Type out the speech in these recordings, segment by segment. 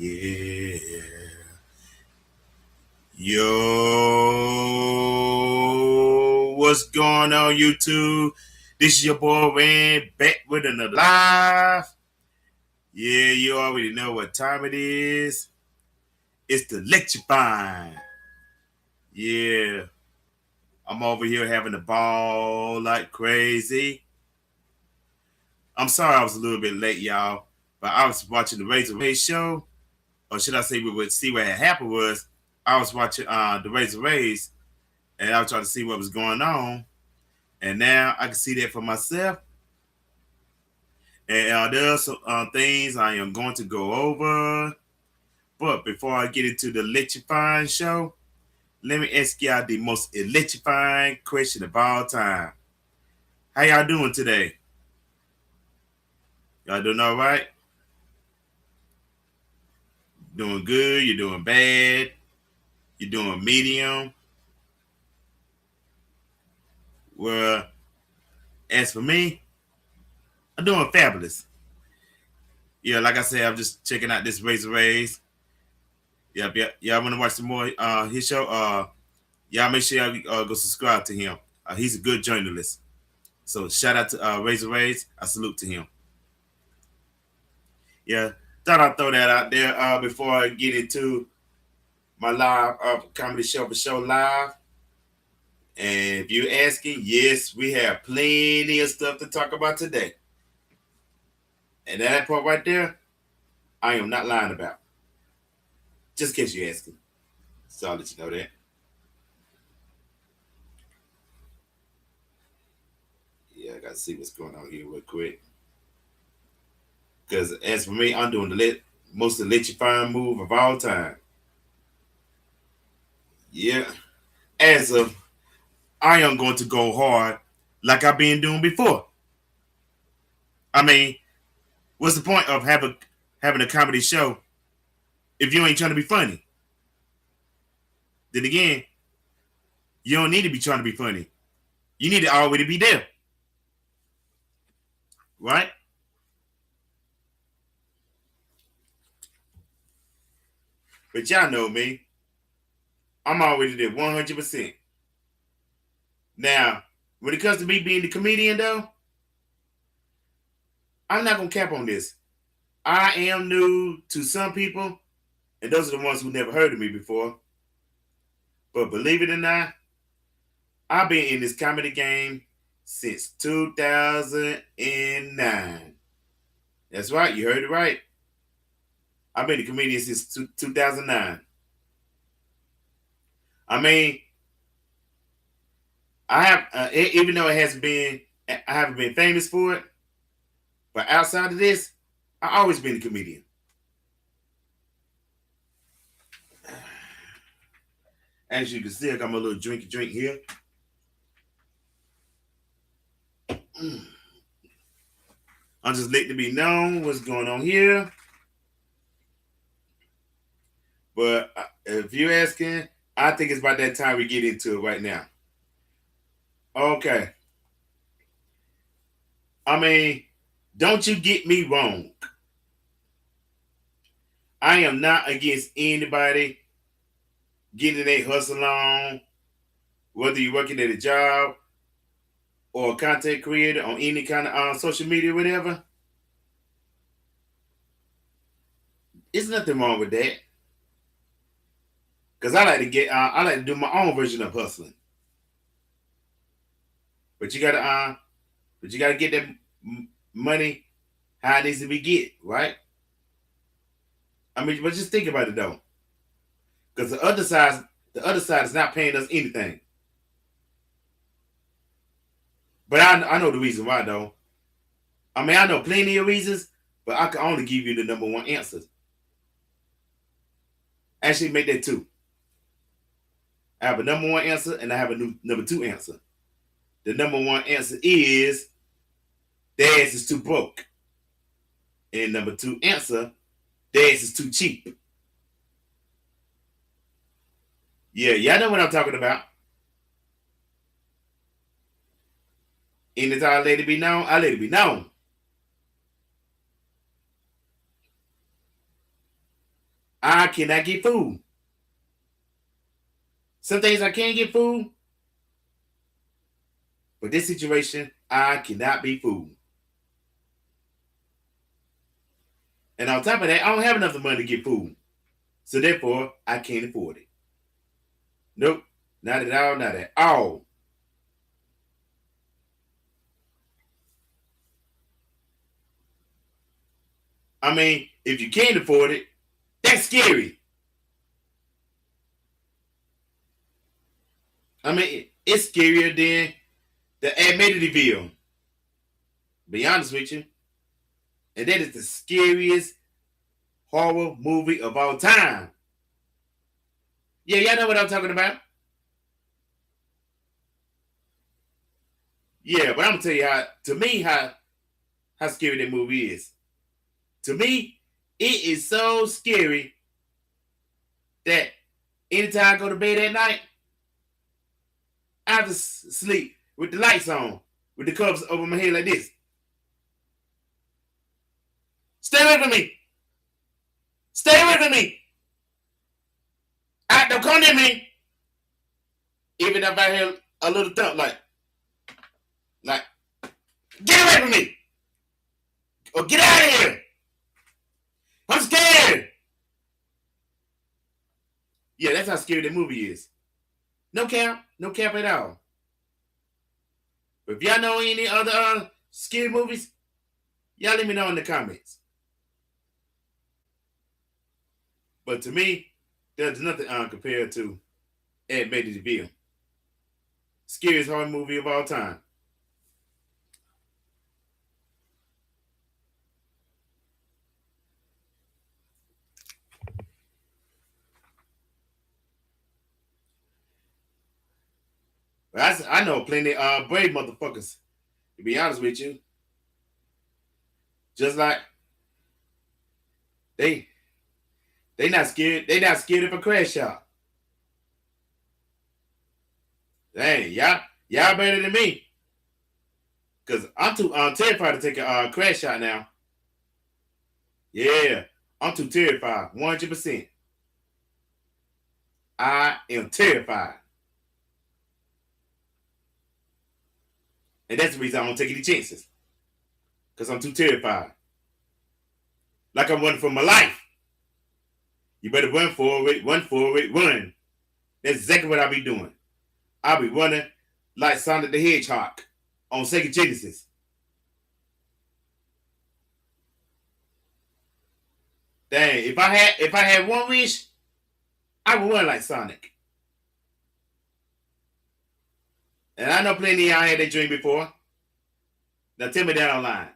Yeah. Yo, what's going on, YouTube? This is your boy Rand back with another live. Yeah, you already know what time it is. It's the Electrify. Yeah, I'm over here having a ball like crazy. I'm sorry I was a little bit late, y'all, but I was watching the Razor Rays show, or should I say, we would see what had happened was I was watching the Razor Rays, and I was trying to see what was going on. And now I can see that for myself. And there are some things I am going to go over. But before I get into the electrifying show, let me ask y'all the most electrifying question of all time. How y'all doing today? Y'all doing all right? Doing good? You're doing bad? You're doing medium? Well, as for me, I'm doing fabulous. Yeah, like I said, I'm just checking out this Razor Rays. Yep. Y'all want to watch some more his show? Y'all make sure y'all go subscribe to him. He's a good journalist. So shout out to Razor Rays. I salute to him. Yeah, thought I'd throw that out there before I get into my live comedy show for show live. And if you're asking, yes, we have plenty of stuff to talk about today. And that part right there, I am not lying about. Just in case you're asking. So I'll let you know that. Yeah, I gotta see what's going on here real quick. Because as for me, I'm doing the most electrifying move of all time. Yeah. As of I am going to go hard like I've been doing before. I mean, what's the point of having a comedy show if you ain't trying to be funny? Then again, you don't need to be trying to be funny. You need to already be there. Right? But y'all know me. I'm already there 100%. Now, when it comes to me being the comedian, though, I'm not going to cap on this. I am new to some people, and those are the ones who never heard of me before. But believe it or not, I've been in this comedy game since 2009. That's right, you heard it right. I've been a comedian since 2009. I mean, I have, even though I haven't been famous for it, but outside of this, I always been a comedian. As you can see, I got my little drink here. I'm just letting it be known what's going on here. But if you're asking, I think it's about that time we get into it right now. Okay. I mean, don't you get me wrong. I am not against anybody getting their hustle on, whether you're working at a job or a content creator on any kind of social media, whatever. There's nothing wrong with that. Cause I like to do my own version of hustling. But you gotta get that money how it needs to be get, right? I mean, but just think about it though, because the other side is not paying us anything. But I know the reason why though. I mean, I know plenty of reasons, but I can only give you the number one answer. Actually, make that two. I have a number one answer and I have a number two answer. The number one answer is their ass is too broke. And number two answer, their ass is too cheap. Yeah, y'all know what I'm talking about. Anytime I let it be known, I let it be known. I cannot get food. Some things I can get food, but this situation, I cannot be fooled. And on top of that, I don't have enough money to get food. So therefore, I can't afford it. Nope. Not at all, not at all. I mean, if you can't afford it, that's scary. I mean, it's scarier than the Amityville. Be honest with you. And that is the scariest horror movie of all time. Yeah, y'all know what I'm talking about. Yeah, but I'm gonna tell you how, to me, how scary that movie is. To me, it is so scary that anytime I go to bed at night, I have to sleep with the lights on, with the covers over my head like this. Stay away from me. Stay away from me. Don't come near me. Even if I hear a little thump, like, get away from me. Or get out of here. I'm scared. Yeah, that's how scary the movie is. No cap at all. But if y'all know any other scary movies, y'all let me know in the comments. But to me, there's nothing compared to Ed Made the Bill. Scariest horror movie of all time. But I know plenty brave motherfuckers, to be honest with you. Just like they not scared. They not scared of a crash shot. Dang, y'all better than me. Cause I'm too terrified to take a crash shot now. Yeah, I'm too terrified. 100%. I am terrified. And that's the reason I don't take any chances. Because I'm too terrified. Like I'm running for my life. You better run forward, run. That's exactly what I'll be doing. I'll be running like Sonic the Hedgehog on Sega Genesis. Dang, if I had one wish, I would run like Sonic. And I know plenty of y'all had that dream before. Now tell me that online.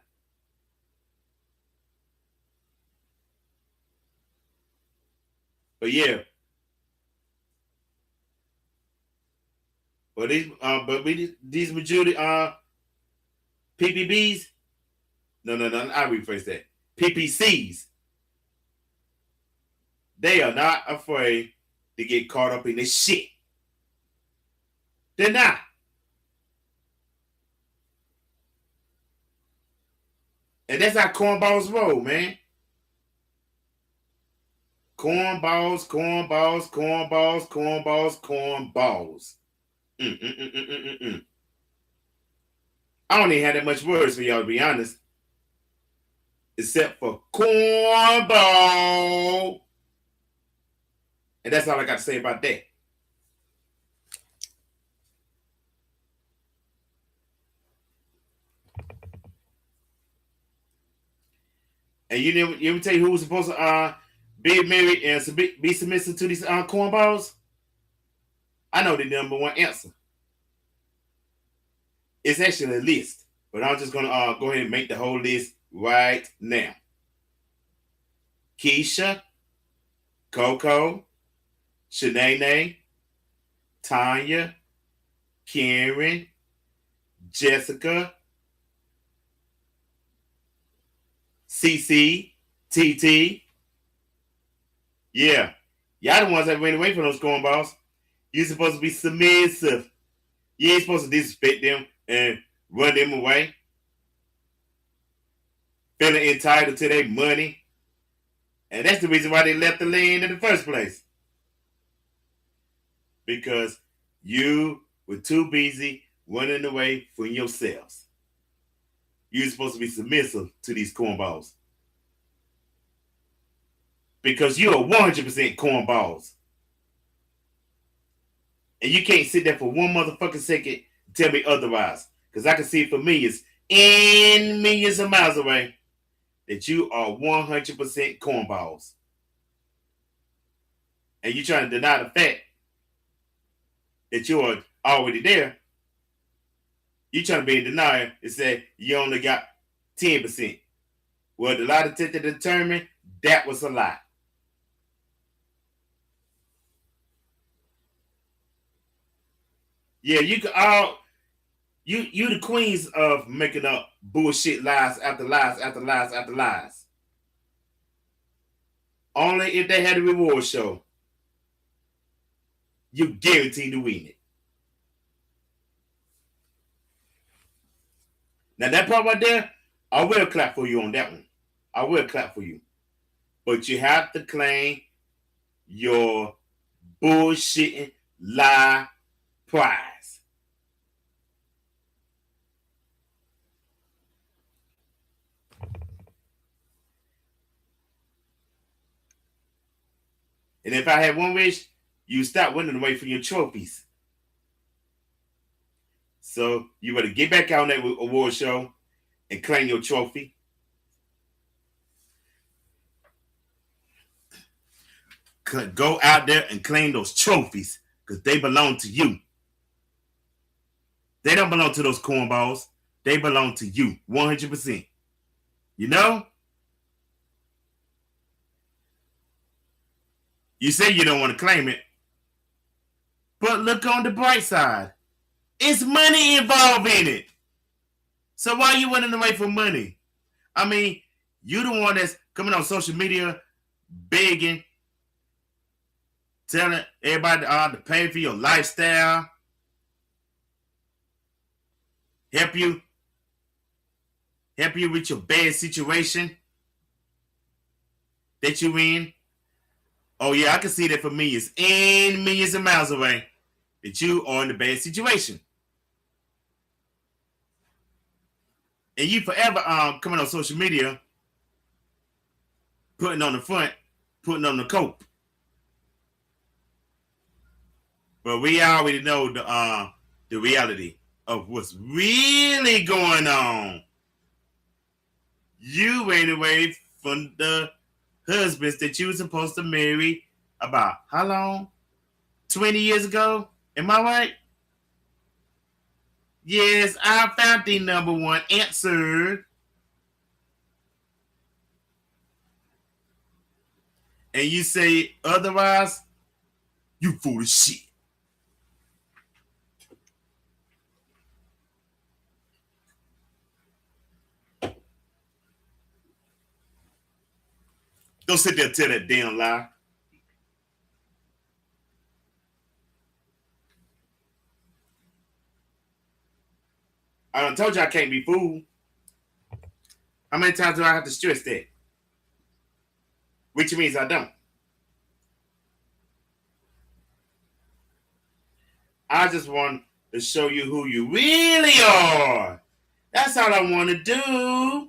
But yeah. But these majority PPBs. No, I rephrase that. PPCs. They are not afraid to get caught up in this shit. They're not. And that's how cornballs roll, man. Cornballs. I don't even have that much words for y'all, to be honest. Except for cornball. And that's all I got to say about that. And you ever tell you who was supposed to be married and be submissive to these cornballs? I know the number one answer. It's actually a list, but I'm just gonna go ahead and make the whole list right now. Keisha, Coco, Shanae, Tanya, Karen, Jessica, CC, TT. Yeah. Y'all the ones that ran away from those cornballs. You're supposed to be submissive. You ain't supposed to disrespect them and run them away. Feeling entitled to their money And that's the reason why they left the land in the first place. Because you were too busy running away from yourselves. You're supposed to be submissive to these cornballs. Because you are 100% cornballs. And you can't sit there for one motherfucking second and tell me otherwise. Because I can see it for millions and millions of miles away that you are 100% cornballs. And you're trying to deny the fact that you are already there. You're trying to be in denial and say you only got 10%. Well, the lie detector determined that was a lie. Yeah, you can all you the queens of making up bullshit lies after lies after lies after lies. Only if they had a reward show, you guaranteed to win it. Now that part right there, I will clap for you on that one. I will clap for you. But you have to claim your bullshitting lie prize. And if I had one wish, you stop running away from your trophies. So you better get back out on that award show and claim your trophy. Go out there and claim those trophies because they belong to you. They don't belong to those cornballs. They belong to you 100%. You know? You say you don't want to claim it, but look on the bright side. It's money involved in it. So why are you running away from money? I mean, you the one that's coming on social media begging, telling everybody to pay for your lifestyle, help you with your bad situation that you in. Oh yeah, I can see that for millions and millions of miles away that you are in a bad situation. And you forever coming on social media, putting on the front, putting on the coat. But we already know the reality of what's really going on. You ran away from the husbands that you were supposed to marry about how long? 20 years ago? Am I right? Yes, I found the number one answer. And you say otherwise, you full of shit. Don't sit there and tell that damn lie. I done told you I can't be fooled. How many times do I have to stress that? Which means I don't. I just want to show you who you really are. That's all I want to do.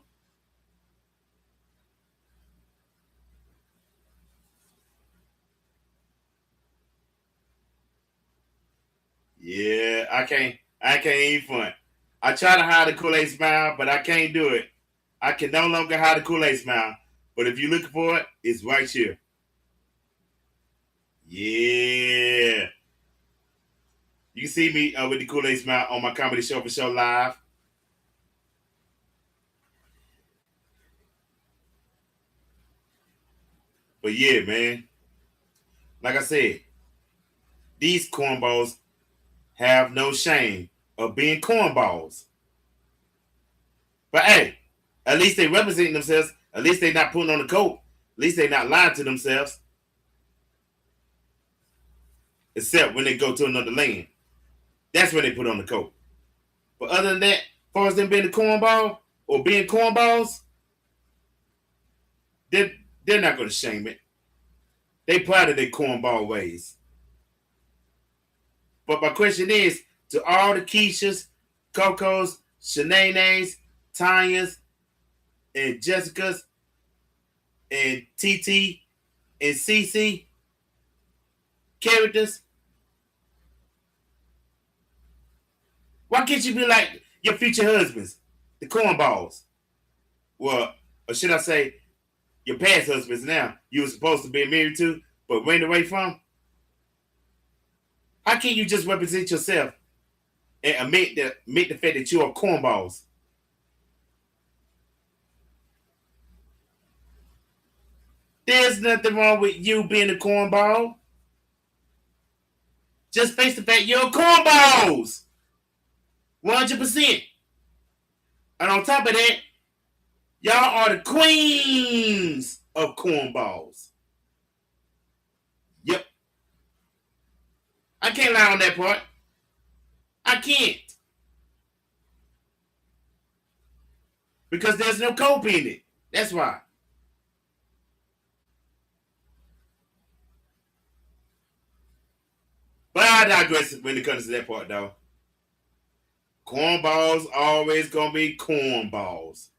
Yeah, I can't even front. I try to hide the Kool-Aid smile, but I can't do it. I can no longer hide the Kool-Aid smile. But if you're looking for it, it's right here. Yeah. You can see me with the Kool-Aid smile on my comedy show for show live. But yeah, man. Like I said, these cornballs have no shame of being cornballs. But hey, at least they representing themselves. At least they not putting on the coat. At least they not lying to themselves. Except when they go to another land. That's when they put on the coat. But other than that, as far as them being a cornball or being cornballs, They're not going to shame it. They proud of their cornball ways. But my question is, to all the Keishas, Cocos, Shanae's, Tanya's, and Jessica's, and TT, and CC characters, why can't you be like your future husbands, the cornballs? Well, or should I say, your past husbands now you were supposed to be married to, but ran away from? How can you just represent yourself and admit the fact that you are cornballs? There's nothing wrong with you being a cornball. Just face the fact you're cornballs. 100%. And on top of that, y'all are the queens of cornballs. Yep. I can't lie on that part. I can't. Because there's no cope in it. That's why. But I digress when it comes to that part, though. Cornballs always gonna be cornballs.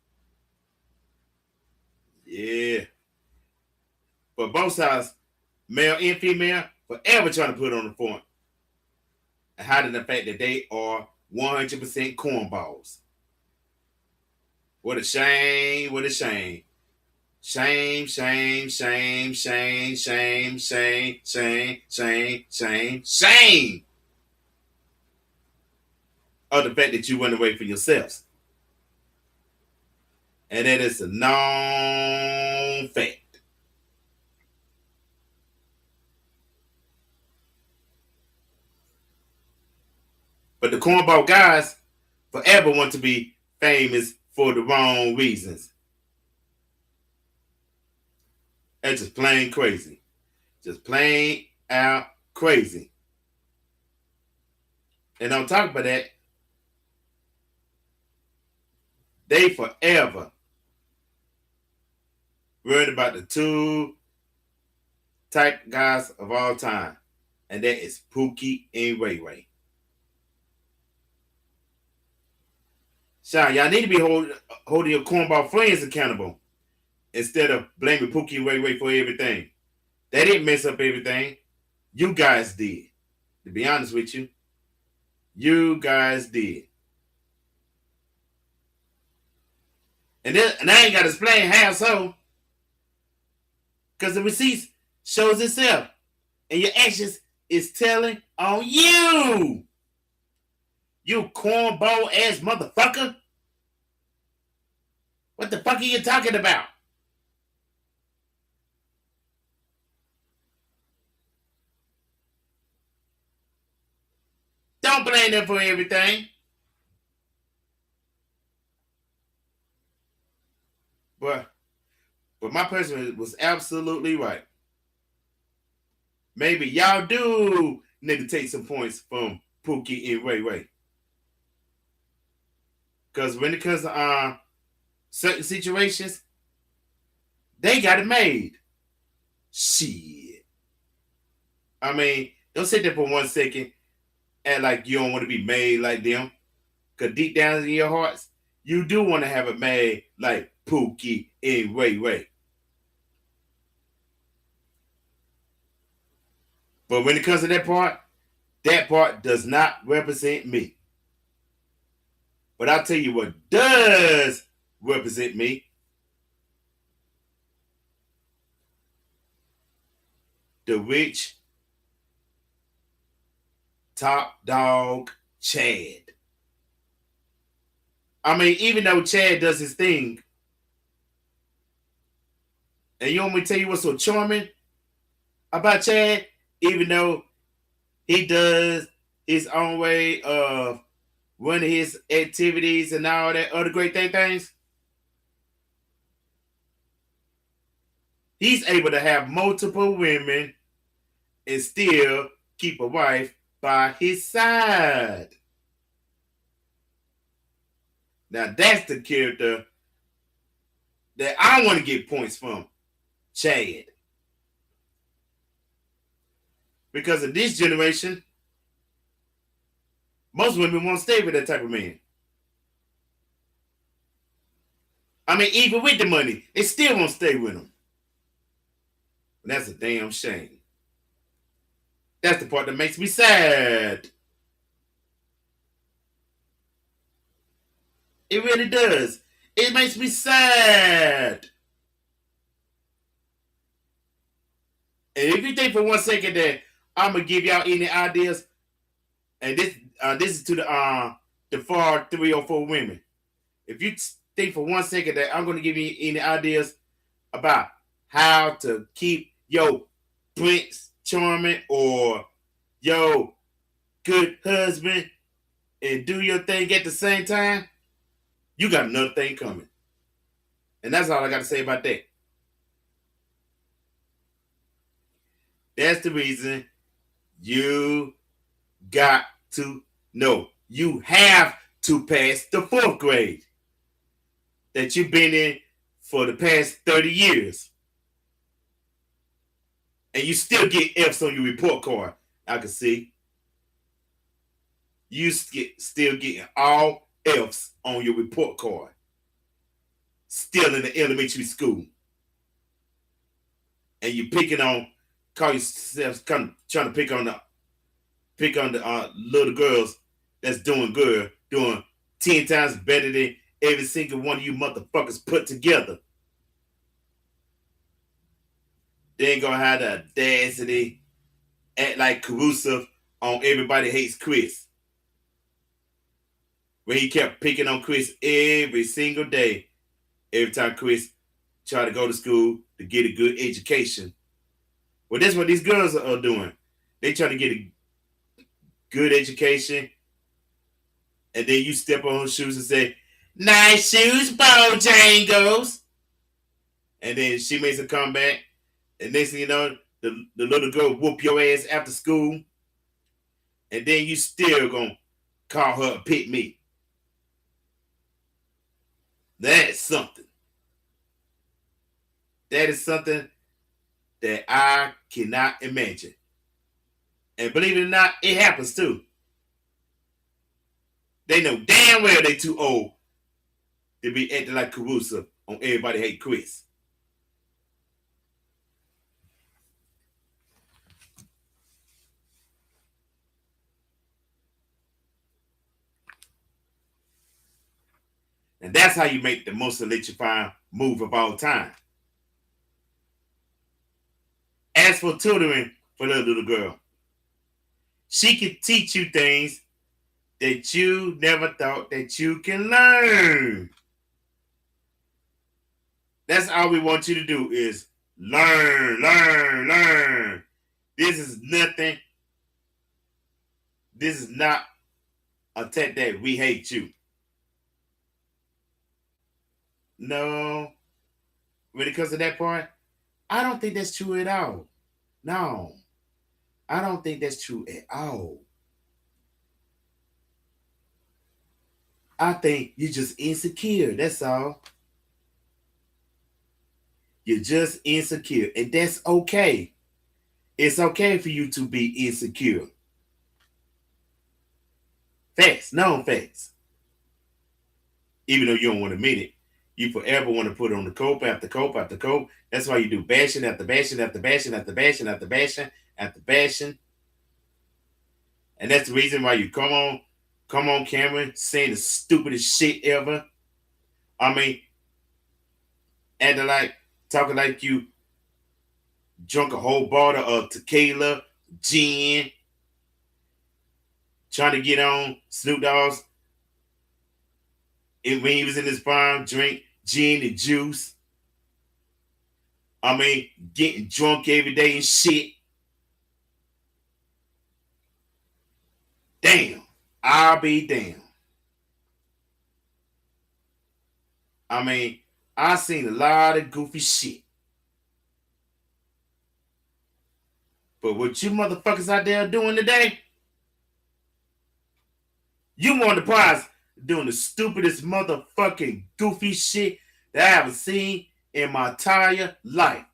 Yeah. But both sides, male and female, forever trying to put on the front and hiding the fact that they are 100% cornballs. What a shame, what a shame. Shame, shame, shame, shame, shame, shame, shame, shame, shame, shame of the fact that you went away from yourselves. And that is a known fact. But the cornball guys forever want to be famous for the wrong reasons. That's just plain crazy. Just plain out crazy. And on top of that, they forever worried about the two type guys of all time. And that is Pookie and Ray Ray. Sean, y'all need to be holding your cornball friends accountable instead of blaming Pookie and Ray Ray for everything. They didn't mess up everything. You guys did. To be honest with you, you guys did. And I ain't got to explain how so. Because the receipts shows itself. And your actions is telling on you. You cornball ass motherfucker. What the fuck are you talking about? Don't blame them for everything. But my person was absolutely right. Maybe y'all do need to take some points from Pookie and Ray Ray. Because when it comes to certain situations, they got it made. Shit. I mean, don't sit there for 1 second and like you don't want to be made like them. Because deep down in your hearts, you do want to have it made like Pookie and Ray Ray. But when it comes to that part does not represent me. But I'll tell you what does represent me. The rich top dog Chad. I mean, even though Chad does his thing, and you want me to tell you what's so charming about Chad? Even though he does his own way of running his activities and all that other great things, he's able to have multiple women and still keep a wife by his side. Now that's the character that I want to get points from. Chad. Because in this generation, most women won't stay with that type of man. I mean, even with the money, they still won't stay with him. And that's a damn shame. That's the part that makes me sad. It really does. It makes me sad. And if you think for 1 second that I'm gonna give y'all any ideas, and this is to the far 304 women. If you think for 1 second that I'm gonna give you any ideas about how to keep your Prince Charming or your good husband and do your thing at the same time, you got another thing coming. And that's all I got to say about that. That's the reason you got to know. You have to pass the 4th grade that you've been in for the past 30 years. And you still get F's on your report card. I can see. You still getting all F's on your report card. Still in the elementary school. And you call yourself trying to pick on the little girls that's doing good, doing 10 times better than every single one of you motherfuckers put together. They ain't gonna have the audacity, act like Caruso on Everybody Hates Chris. Where he kept picking on Chris every single day. Every time Chris tried to go to school to get a good education. Well, that's what these girls are doing. They try to get a good education. And then you step on her shoes and say, "Nice shoes, Bojangles." And then she makes a comeback. And next thing you know, the little girl whoop your ass after school. And then you still gonna call her a pit me. That's something. That is something that I cannot imagine. And believe it or not, it happens too. They know damn well they too old to be acting like Caruso on Everybody Hate Chris. And that's how you make the most electrifying move of all time. As for tutoring for the little girl, she can teach you things that you never thought that you can learn. That's all we want you to do is learn, learn, learn. This is nothing. This is not a tech that we hate you. No. When it comes to that part, I don't think that's true at all. No. I don't think that's true at all. I think you're just insecure. That's all. You're just insecure. And that's okay. It's okay for you to be insecure. Facts. Known facts. Even though you don't want to admit it. You forever want to put on the cope after cope after cope. That's why you do bashing after bashing after bashing after bashing after bashing after bashing. And that's the reason why you come on camera saying the stupidest shit ever. I mean, talking like you drunk a whole bottle of tequila, gin, trying to get on Snoop Dogg's. And when he was in his prime, drink gin and juice. I mean, getting drunk every day and shit. Damn. I'll be damned. I mean, I seen a lot of goofy shit. But what you motherfuckers out there doing today, you won the prize doing the stupidest motherfucking goofy shit that I haven't seen in my entire life.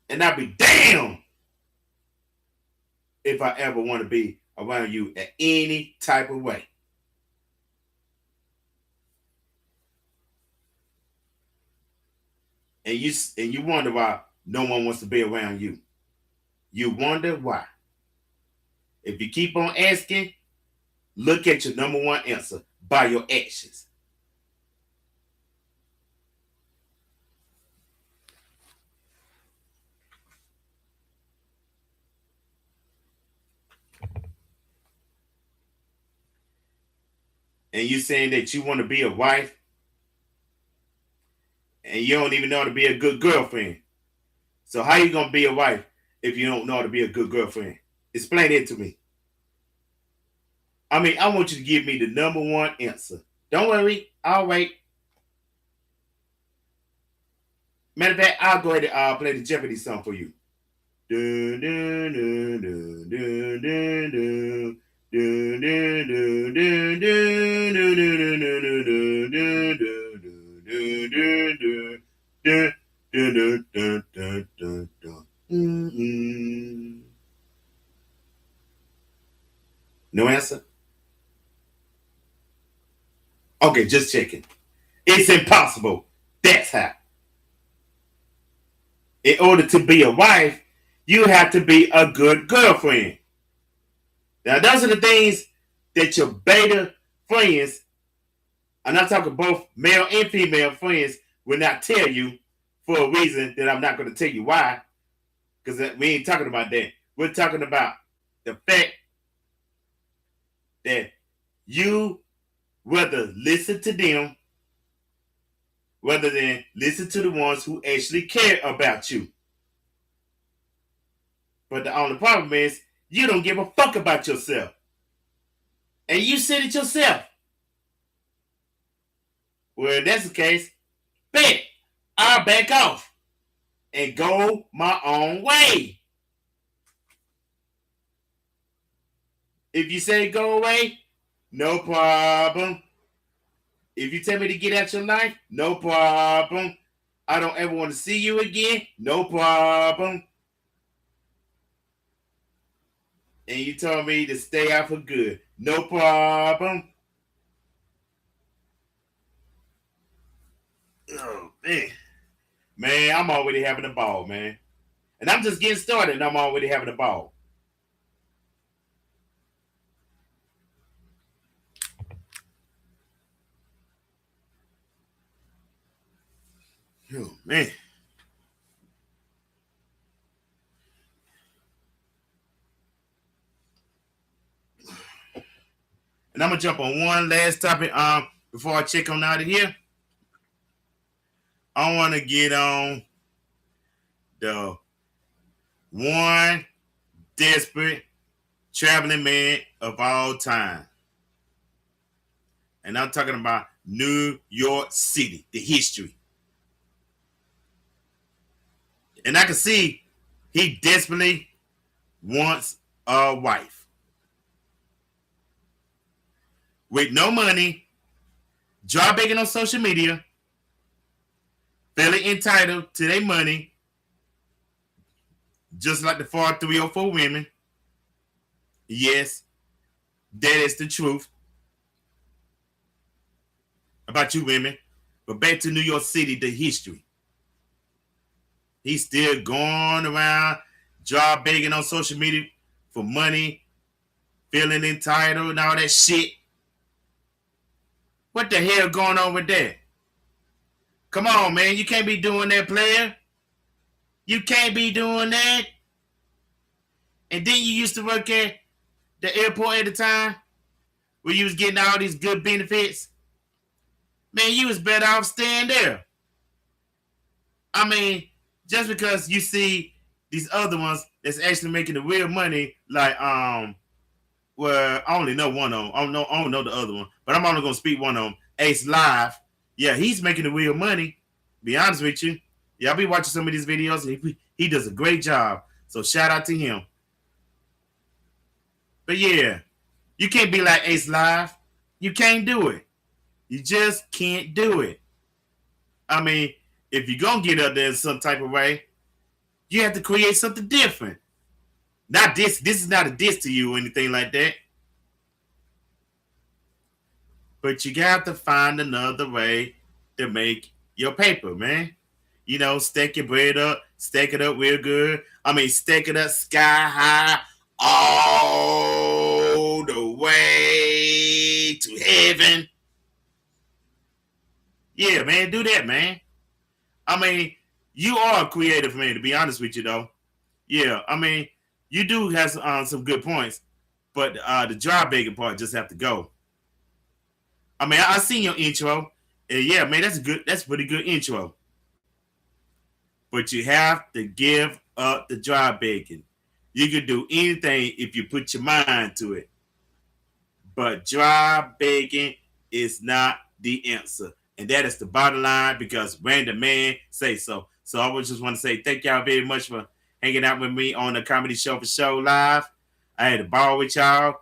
And I'll be damned if I ever want to be around you in any type of way. And you wonder why no one wants to be around you. You wonder why. If you keep on asking, look at your number one answer by your actions. And you saying that you want to be a wife and you don't even know how to be a good girlfriend. So how you gonna be a wife if you don't know how to be a good girlfriend? Explain it to me. I mean, I want you to give me the number one answer. Don't worry, I'll wait. Matter of fact, I'll go ahead and play the Jeopardy song for you. Dun, dun, dun, dun, dun, dun, dun. Dun, dun, dun, dun, dun, dun, dun, dun, dun, dun, dun, dun, dun. No answer? Okay, just checking. It's impossible. That's how. In order to be a wife, you have to be a good girlfriend. Now, those are the things that your beta friends, I'm not talking both male and female friends, will not tell you for a reason that I'm not going to tell you why, because we ain't talking about that. We're talking about the fact that you rather listen to them rather than listen to the ones who actually care about you. But the only problem is you don't give a fuck about yourself. And you said it yourself. Well, if that's the case, bet I'll back off and go my own way. If you say go away, no problem. If you tell me to get out your life, no problem. I don't ever want to see you again, no problem. And you told me to stay out for good, no problem. Oh, man. Man, I'm already having a ball, man. And I'm just getting started and I'm already having a ball. Oh, man. And I'm going to jump on one last topic before I check on out of here. I want to get on the one desperate traveling man of all time. And I'm talking about New York City, the history. And I can see he desperately wants a wife. With no money, job begging on social media, feeling entitled to their money, just like the 4304 women. Yes, that is the truth about you women. But back to New York City, the history. He's still going around job begging on social media for money, feeling entitled and all that shit. What the hell going on with that? Come on, man. You can't be doing that, player. You can't be doing that. And then you used to work at the airport at the time where you was getting all these good benefits. Man, you was better off staying there. I mean, just because you see these other ones that's actually making the real money, like well, I only know one of them. I don't know the other one, but I'm only gonna speak one of them. Ace Live. Yeah, he's making the real money. Be honest with you. Yeah, I'll be watching some of these videos. He does a great job. So shout out to him. But yeah, you can't be like Ace Live. You can't do it. You just can't do it. I mean, if you're gonna get up there in some type of way, You have to create something different. Not this. This is not a diss to you or anything like that. But you got to find another way to make your paper, man. You know, stack your bread up, stack it up real good. I mean, stack it up sky high all the way to heaven. Yeah, man, do that, man. I mean, you are a creative man, to be honest with you, though. Yeah, I mean, you do have some good points, but the job begging part just have to go. I mean, I seen your intro, and yeah, man, that's good. That's a pretty good intro. But you have to give up the job begging. You can do anything if you put your mind to it. But job begging is not the answer. And that is the bottom line because Random Man say so. So I would just want to say thank y'all very much for hanging out with me on the Comedy Show for Show Live. I had a ball with y'all,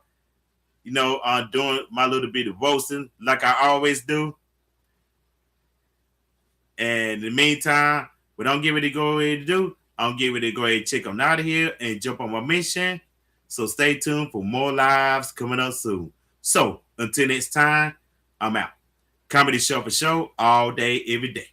you know, doing my little bit of roasting like I always do. And in the meantime, what I'm getting ready to go ahead to do, I'm getting ready to go ahead and check on out of here and jump on my mission. So stay tuned for more lives coming up soon. So until next time, I'm out. Comedy Show for Show all day, every day.